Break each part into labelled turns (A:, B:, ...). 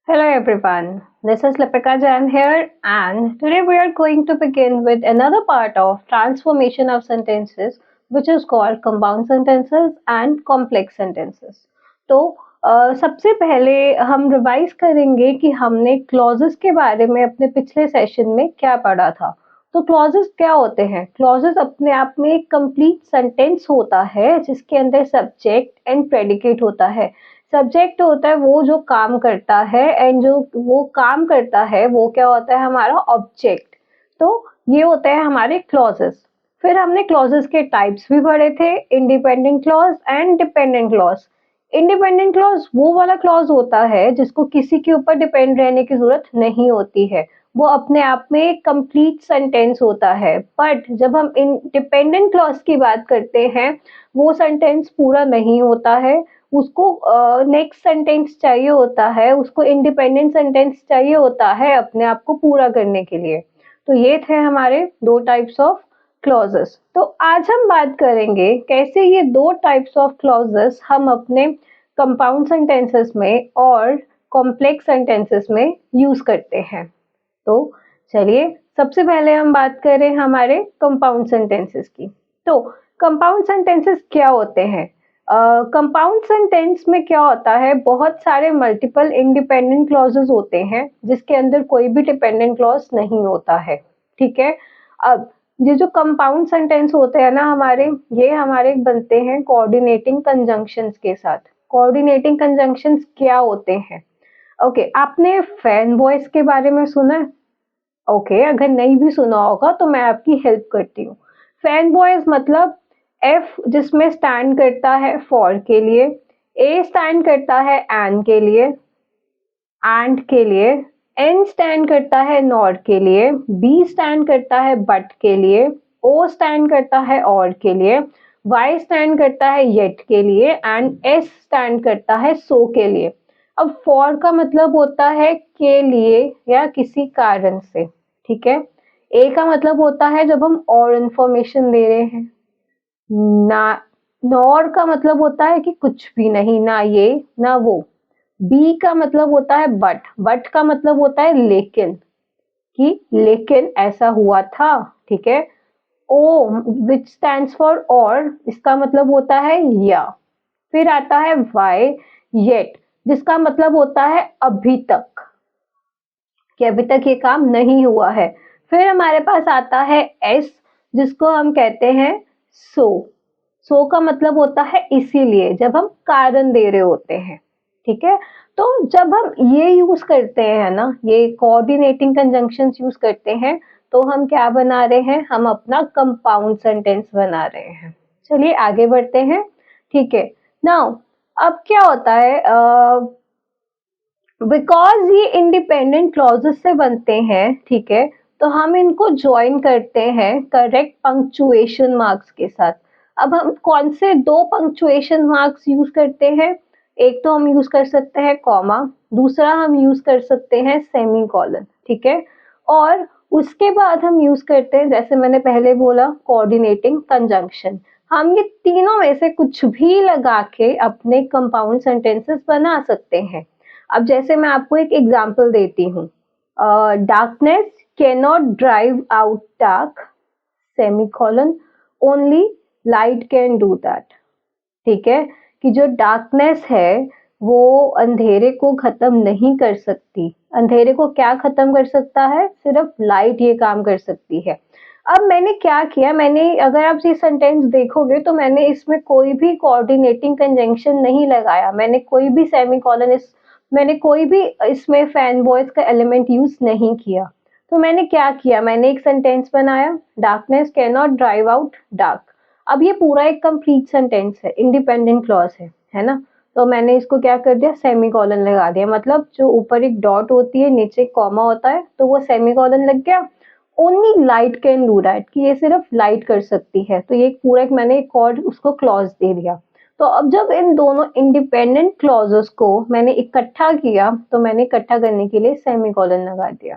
A: Hello everyone, this is Lipika Jain here, and today we are going to begin with another part of transformation of sentences, which is called compound sentences and complex sentences. तो सबसे पहले हम revise करेंगे कि हमने clauses के बारे में अपने पिछले सेशन में क्या पढ़ा था। तो क्लॉजेस क्या होते हैं? क्लॉजेस अपने आप में एक कंप्लीट सेंटेंस होता है जिसके अंदर सब्जेक्ट एंड प्रेडिकेट होता है। सब्जेक्ट होता है वो जो काम करता है एंड जो वो काम करता है वो क्या होता है हमारा ऑब्जेक्ट। तो ये होते हैं हमारे क्लॉजेस। फिर हमने क्लॉजेस के टाइप्स भी पढ़े थे, independent clause and dependent clause. Independent clause वो वाला क्लॉज होता है जिसको किसी के ऊपर डिपेंड रहने की जरूरत नहीं होती है, वो अपने आप में एक कंप्लीट सेंटेंस होता है। बट जब हम इंडिपेंडेंट क्लॉज की बात करते हैं वो सेंटेंस पूरा नहीं होता है, उसको नेक्स्ट सेंटेंस चाहिए होता है, उसको इंडिपेंडेंट सेंटेंस चाहिए होता है अपने आप को पूरा करने के लिए। तो ये थे हमारे दो टाइप्स ऑफ क्लॉजेस। तो आज हम बात करेंगे कैसे ये दो टाइप्स ऑफ क्लॉजेस हम अपने कंपाउंड सेंटेंसेस में और कॉम्प्लेक्स सेंटेंसेस में यूज करते हैं। तो चलिए सबसे पहले हम बात करें हमारे कंपाउंड सेंटेंसेस की। तो कंपाउंड सेंटेंसेस क्या होते हैं? कंपाउंड सेंटेंस में क्या होता है, बहुत सारे मल्टीपल इंडिपेंडेंट क्लॉजेस होते हैं जिसके अंदर कोई भी डिपेंडेंट क्लॉज नहीं होता है। ठीक है। अब ये जो कंपाउंड सेंटेंस होते हैं ना हमारे, ये हमारे बनते हैं कोऑर्डिनेटिंग कंजंक्शंस के साथ। कोऑर्डिनेटिंग कंजंक्शंस क्या होते हैं? ओके, आपने फैन वॉइस के बारे में सुना है? ओके, अगर नहीं भी सुना होगा तो मैं आपकी हेल्प करती हूँ। फैन वॉइस मतलब एफ जिसमें स्टैंड करता है फॉर के लिए, ए स्टैंड करता है एन के लिए, एंड के लिए, एन स्टैंड करता है नॉट के लिए, बी स्टैंड करता है बट के लिए, ओ स्टैंड करता है और के लिए, वाई स्टैंड करता है येट के लिए, एंड एस स्टैंड करता है सो के लिए। अब फॉर का मतलब होता है के लिए या किसी कारण से। ठीक है। ए का मतलब होता है जब हम और इंफॉर्मेशन दे रहे हैं। ना, नॉर का मतलब होता है कि कुछ भी नहीं, ना ये ना वो। बी का मतलब होता है बट का मतलब होता है लेकिन, कि लेकिन ऐसा हुआ था। ठीक है। ओ विच स्टैंड्स फॉर और, इसका मतलब होता है या। फिर आता है वाई, येट, जिसका मतलब होता है अभी तक, कि अभी तक ये काम नहीं हुआ है। फिर हमारे पास आता है एस, जिसको हम कहते हैं सो। सो का मतलब होता है इसीलिए, जब हम कारण दे रहे होते हैं। ठीक है। तो जब हम ये यूज करते हैं ना, ये कोऑर्डिनेटिंग कंजंक्शंस यूज करते हैं, तो हम क्या बना रहे हैं? हम अपना कंपाउंड सेंटेंस बना रहे हैं। चलिए आगे बढ़ते हैं। ठीक है। नाउ अब क्या होता है, बिकॉज ये इंडिपेंडेंट क्लॉजेस से बनते हैं, ठीक है, तो हम इनको ज्वाइन करते हैं करेक्ट पंक्चुएशन मार्क्स के साथ। अब हम कौन से दो पंक्चुएशन मार्क्स यूज करते हैं? एक तो हम यूज कर सकते हैं कॉमा, दूसरा हम यूज कर सकते हैं सेमी कॉलन। ठीक है। और उसके बाद हम यूज करते हैं, जैसे मैंने पहले बोला, कोऑर्डिनेटिंग कंजंक्शन। हम ये तीनों में से कुछ भी लगा के अपने कंपाउंड सेंटेंसेस बना सकते हैं। अब जैसे मैं आपको एक एग्जांपल देती हूँ, darkness can not drive out dark, semicolon, only light can do that. ठीक है। कि जो डार्कनेस है वो अंधेरे को खत्म नहीं कर सकती। अंधेरे को क्या खत्म कर सकता है? सिर्फ लाइट ये काम कर सकती है। अब मैंने क्या किया, मैंने, अगर आप ये सेंटेंस देखोगे तो मैंने इसमें कोई भी कोऑर्डिनेटिंग कंजंक्शन नहीं लगाया, मैंने कोई भी सेमीकोलन, इस मैंने कोई भी इसमें फैन वॉइस का एलिमेंट यूज नहीं किया। तो मैंने क्या किया, मैंने एक सेंटेंस बनाया, darkness can not drive out dark. अब ये पूरा एक कंप्लीट सेंटेंस है, इंडिपेंडेंट क्लॉज है ना। तो मैंने इसको क्या कर दिया, सेमीकोलन लगा दिया। मतलब जो ऊपर एक डॉट होती है, नीचे कॉमा होता है, तो वो सेमीकोलन लग गया। Only light can do that, कि ये सिर्फ लाइट कर सकती है। तो ये पूरा एक मैंने एक और उसको क्लॉज दे दिया। तो अब जब इन दोनों इंडिपेंडेंट क्लॉजेस को मैंने इकट्ठा किया, तो मैंने इकट्ठा करने के लिए सेमीकोलन लगा दिया।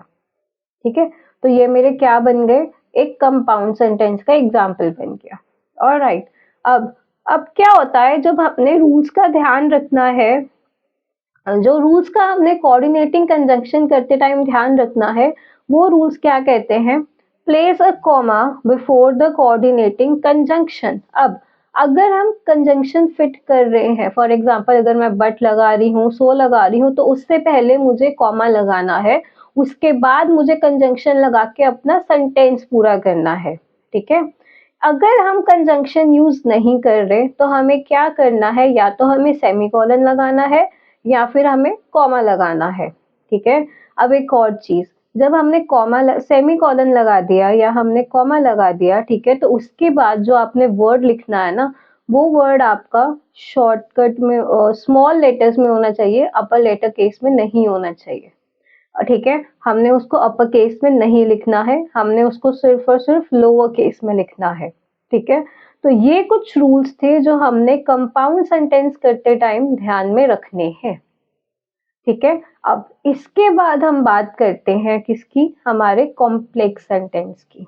A: ठीक है। तो ये मेरे क्या बन गए, एक कंपाउंड सेंटेंस का एग्जाम्पल बन गया। ऑलराइट। अब क्या होता है, जब हमने रूल्स का ध्यान रखना है जो रूल्स का हमने कोऑर्डिनेटिंग कंजंक्शन करते टाइम ध्यान रखना है, वो रूल्स क्या कहते हैं? Place a comma before the coordinating conjunction. अब अगर हम कंजंक्शन फिट कर रहे हैं, फॉर एग्जांपल अगर मैं बट लगा रही हूँ, सो लगा रही हूँ, तो उससे पहले मुझे कॉमा लगाना है, उसके बाद मुझे कंजंक्शन लगा के अपना सेंटेंस पूरा करना है, ठीक है? अगर हम कंजंक्शन यूज नहीं कर रहे तो हमें क्या करना है? या तो हमें सेमीकोलन लगाना है या फिर हमें कॉमा लगाना है, ठीक है? अब एक और चीज, जब हमने सेमीकोलन लगा दिया या हमने कॉमा लगा दिया, ठीक है, तो उसके बाद जो आपने वर्ड लिखना है ना, वो वर्ड आपका शॉर्टकट में स्मॉल लेटर्स में होना चाहिए, अपर लेटर केस में नहीं होना चाहिए, ठीक है? हमने उसको अपर केस में नहीं लिखना है, हमने उसको सिर्फ और सिर्फ लोअर केस में लिखना है, ठीक है? तो ये कुछ रूल्स थे जो हमने कंपाउंड सेंटेंस करते टाइम ध्यान में रखने हैं, ठीक है? अब इसके बाद हम बात करते हैं किसकी? हमारे कॉम्प्लेक्स सेंटेंस की।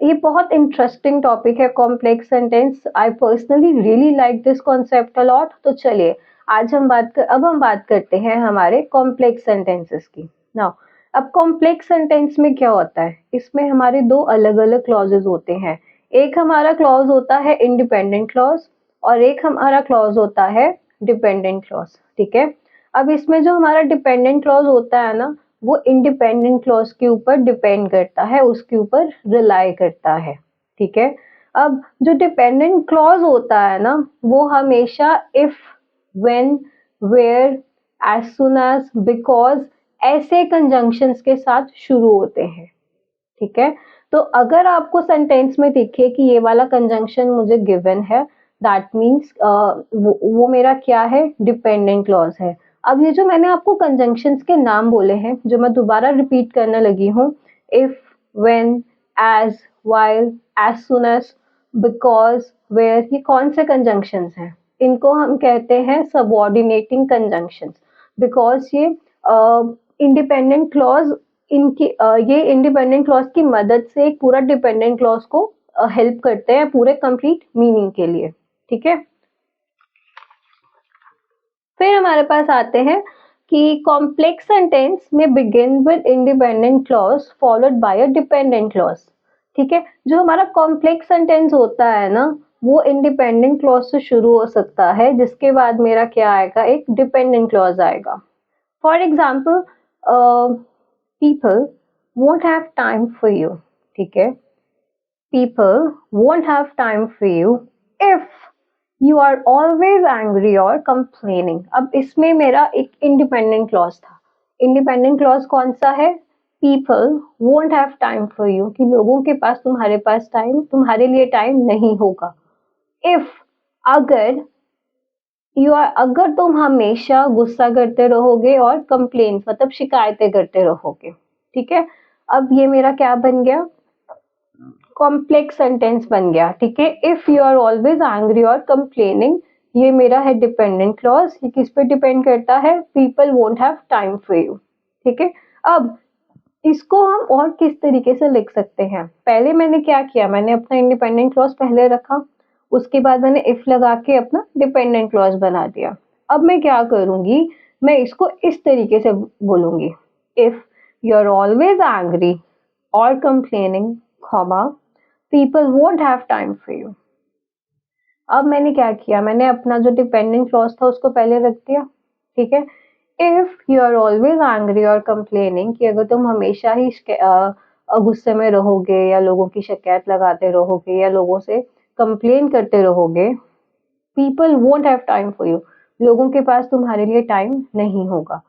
A: ये बहुत इंटरेस्टिंग टॉपिक है complex sentence. I personally really like this concept a lot. तो चलिए आज अब हम बात करते हैं हमारे कॉम्प्लेक्स सेंटेंसेस की। नाउ अब कॉम्प्लेक्स सेंटेंस में क्या होता है? इसमें हमारे दो अलग अलग क्लॉजेज होते हैं। एक हमारा क्लॉज होता है इंडिपेंडेंट क्लॉज और एक हमारा क्लॉज होता है डिपेंडेंट क्लॉज, ठीक है? अब इसमें जो हमारा डिपेंडेंट क्लॉज होता है ना, वो इंडिपेंडेंट क्लॉज के ऊपर डिपेंड करता है, उसके ऊपर रिलाई करता है, ठीक है? अब जो डिपेंडेंट क्लॉज होता है ना, वो हमेशा if, when, where, as soon as, because ऐसे कंजंक्शंस के साथ शुरू होते हैं, ठीक है? तो अगर आपको सेंटेंस में दिखे कि ये वाला कंजंक्शन मुझे गिवन है, दैट मीन्स वो मेरा क्या है? डिपेंडेंट क्लॉज है। अब ये जो मैंने आपको कंजंक्शंस के नाम बोले हैं, जो मैं दोबारा रिपीट करने लगी हूँ, if, when, as, while, as soon as, because, where, ये कौन से कंजंक्शंस हैं? इनको हम कहते हैं सबऑर्डिनेटिंग कंजंक्शंस, बिकॉज ये इंडिपेंडेंट क्लॉज ये इंडिपेंडेंट क्लॉज की मदद से एक पूरा डिपेंडेंट क्लॉज को हेल्प करते हैं पूरे कंप्लीट मीनिंग के लिए, ठीक है? फिर हमारे पास आते हैं कि कॉम्प्लेक्स सेंटेंस में begin with independent clause followed by a dependent clause, ठीक है? जो हमारा कॉम्प्लेक्स सेंटेंस होता है ना, वो इंडिपेंडेंट क्लॉज से शुरू हो सकता है, जिसके बाद मेरा क्या आएगा? एक डिपेंडेंट क्लॉज आएगा। For example, people won't have time for you, ठीक है? People won't have time for you if you are always angry or complaining। अब इसमें मेरा एक इंडिपेंडेंट क्लॉज था। इंडिपेंडेंट क्लॉज कौन सा है? People won't have time for you, कि लोगों के पास तुम्हारे लिए टाइम नहीं होगा। If, अगर, अगर तुम हमेशा गुस्सा करते रहोगे और कंप्लेन मतलब शिकायतें करते रहोगे, ठीक है? अब ये मेरा क्या बन गया? कॉम्प्लेक्स सेंटेंस बन गया, ठीक है? If you are always angry और कंप्लेनिंग, ये मेरा है डिपेंडेंट क्लॉज। ये किस पे डिपेंड करता है? People won't have time for you, ठीक है? अब इसको हम और किस तरीके से लिख सकते हैं? पहले मैंने क्या किया? मैंने अपना इंडिपेंडेंट क्लॉज पहले रखा, उसके बाद मैंने इफ लगा के अपना डिपेंडेंट क्लॉज बना दिया। अब मैं क्या करूंगी? मैं इसको इस तरीके से बोलूंगी, if you are always angry और complaining, comma, people won't have time for you. अब मैंने क्या किया? मैंने अपना जो डिपेंडेंट क्लॉज था उसको पहले रख दिया, ठीक है? If you are always angry और कंप्लेनिंग, कि अगर तुम हमेशा ही गुस्से में रहोगे या लोगों की शिकायत लगाते रहोगे या लोगों से कंप्लेन करते रहोगे, people won't have time for you, लोगों के पास तुम्हारे लिए टाइम नहीं होगा।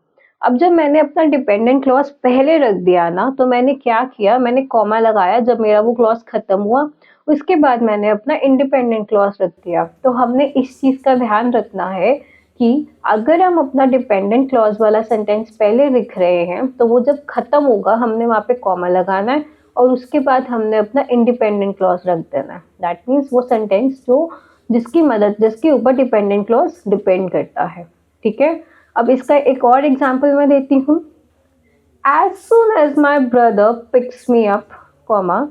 A: अब जब मैंने अपना डिपेंडेंट क्लॉज पहले रख दिया ना, तो मैंने क्या किया? मैंने कॉमा लगाया जब मेरा वो क्लॉज खत्म हुआ, उसके बाद मैंने अपना इंडिपेंडेंट क्लॉज रख दिया। तो हमने इस चीज का ध्यान रखना है कि अगर हम अपना डिपेंडेंट क्लॉज वाला सेंटेंस पहले लिख रहे हैं, तो वो जब खत्म होगा हमने वहां पे कॉमा लगाना है और उसके बाद हमने अपना इंडिपेंडेंट क्लॉज रख देना है। दैट मीन्स वो सेंटेंस जिसके ऊपर डिपेंडेंट क्लॉज डिपेंड करता है, ठीक है? अब इसका एक और एग्जाम्पल मैं देती हूँ। As soon as my brother picks me up, comma,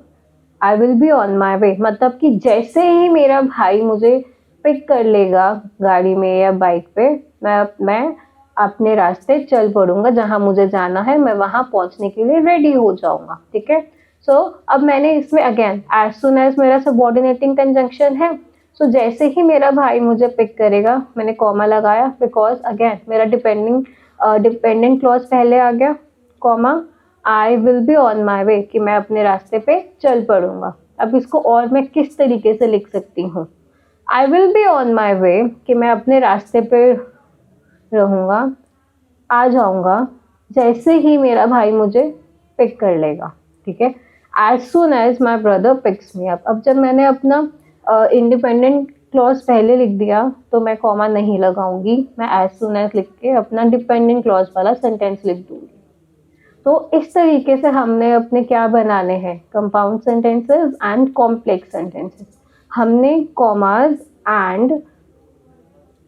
A: I will be on my way. मतलब कि जैसे ही मेरा भाई मुझे पिक कर लेगा गाड़ी में या बाइक पे, मैं अपने रास्ते चल पड़ूंगा, जहां मुझे जाना है मैं वहां पहुंचने के लिए रेडी हो जाऊंगा। ठीक है, सो अब मैंने इसमें अगेन एज सुन एज मेरा सबऑर्डिनेटिंग कंजंक्शन है, सो जैसे ही मेरा भाई मुझे पिक करेगा, मैंने कॉमा लगाया बिकॉज अगेन मेरा डिपेंडेंट क्लॉज पहले आ गया, comma I will be on my way, कि मैं अपने रास्ते पे चल पड़ूंगा। अब इसको और मैं किस तरीके से लिख सकती हूँ, I will be on my way, कि मैं अपने रास्ते पे रहूँगा, आ जाऊँगा जैसे ही मेरा भाई मुझे पिक कर लेगा। ठीक है, as soon as my brother picks me up. अब जब मैंने अपना इंडिपेंडेंट क्लॉज पहले लिख दिया तो मैं कॉमा नहीं लगाऊंगी, मैं एज सुन एज लिख के अपना डिपेंडेंट क्लॉज वाला सेंटेंस लिख दूंगी। तो इस तरीके से हमने अपने क्या बनाने हैं, compound sentences and complex sentences. हमने कॉमाज एंड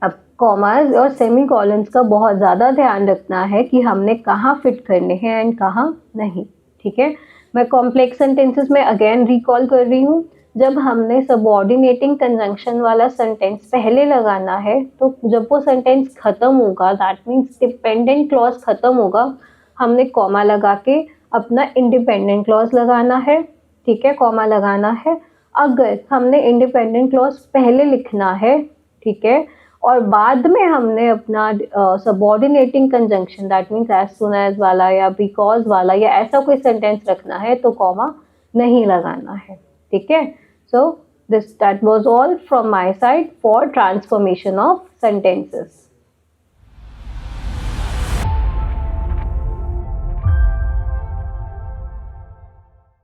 A: अब कॉमाज और सेमी कॉलन्स का बहुत ज़्यादा ध्यान रखना है कि हमने कहाँ फिट करने हैं एंड कहाँ नहीं। ठीक है, मैं कॉम्प्लेक्स सेंटेंसेस में अगेन रिकॉल कर रही हूँ, जब हमने सबऑर्डिनेटिंग कंजंक्शन वाला सेंटेंस पहले लगाना है तो जब वो सेंटेंस खत्म होगा, दैट मीन्स डिपेंडेंट क्लॉज खत्म होगा, हमने कॉमा लगा के अपना इंडिपेंडेंट क्लॉज लगाना है। ठीक है, कॉमा लगाना है। अगर हमने इंडिपेंडेंट क्लॉज पहले लिखना है, ठीक है, और बाद में हमने अपना subordinating conjunction that means as soon as वाला या बिकॉज वाला या ऐसा कोई सेंटेंस रखना है तो कॉमा नहीं लगाना है। ठीक है, so that was all from my side for transformation of sentences.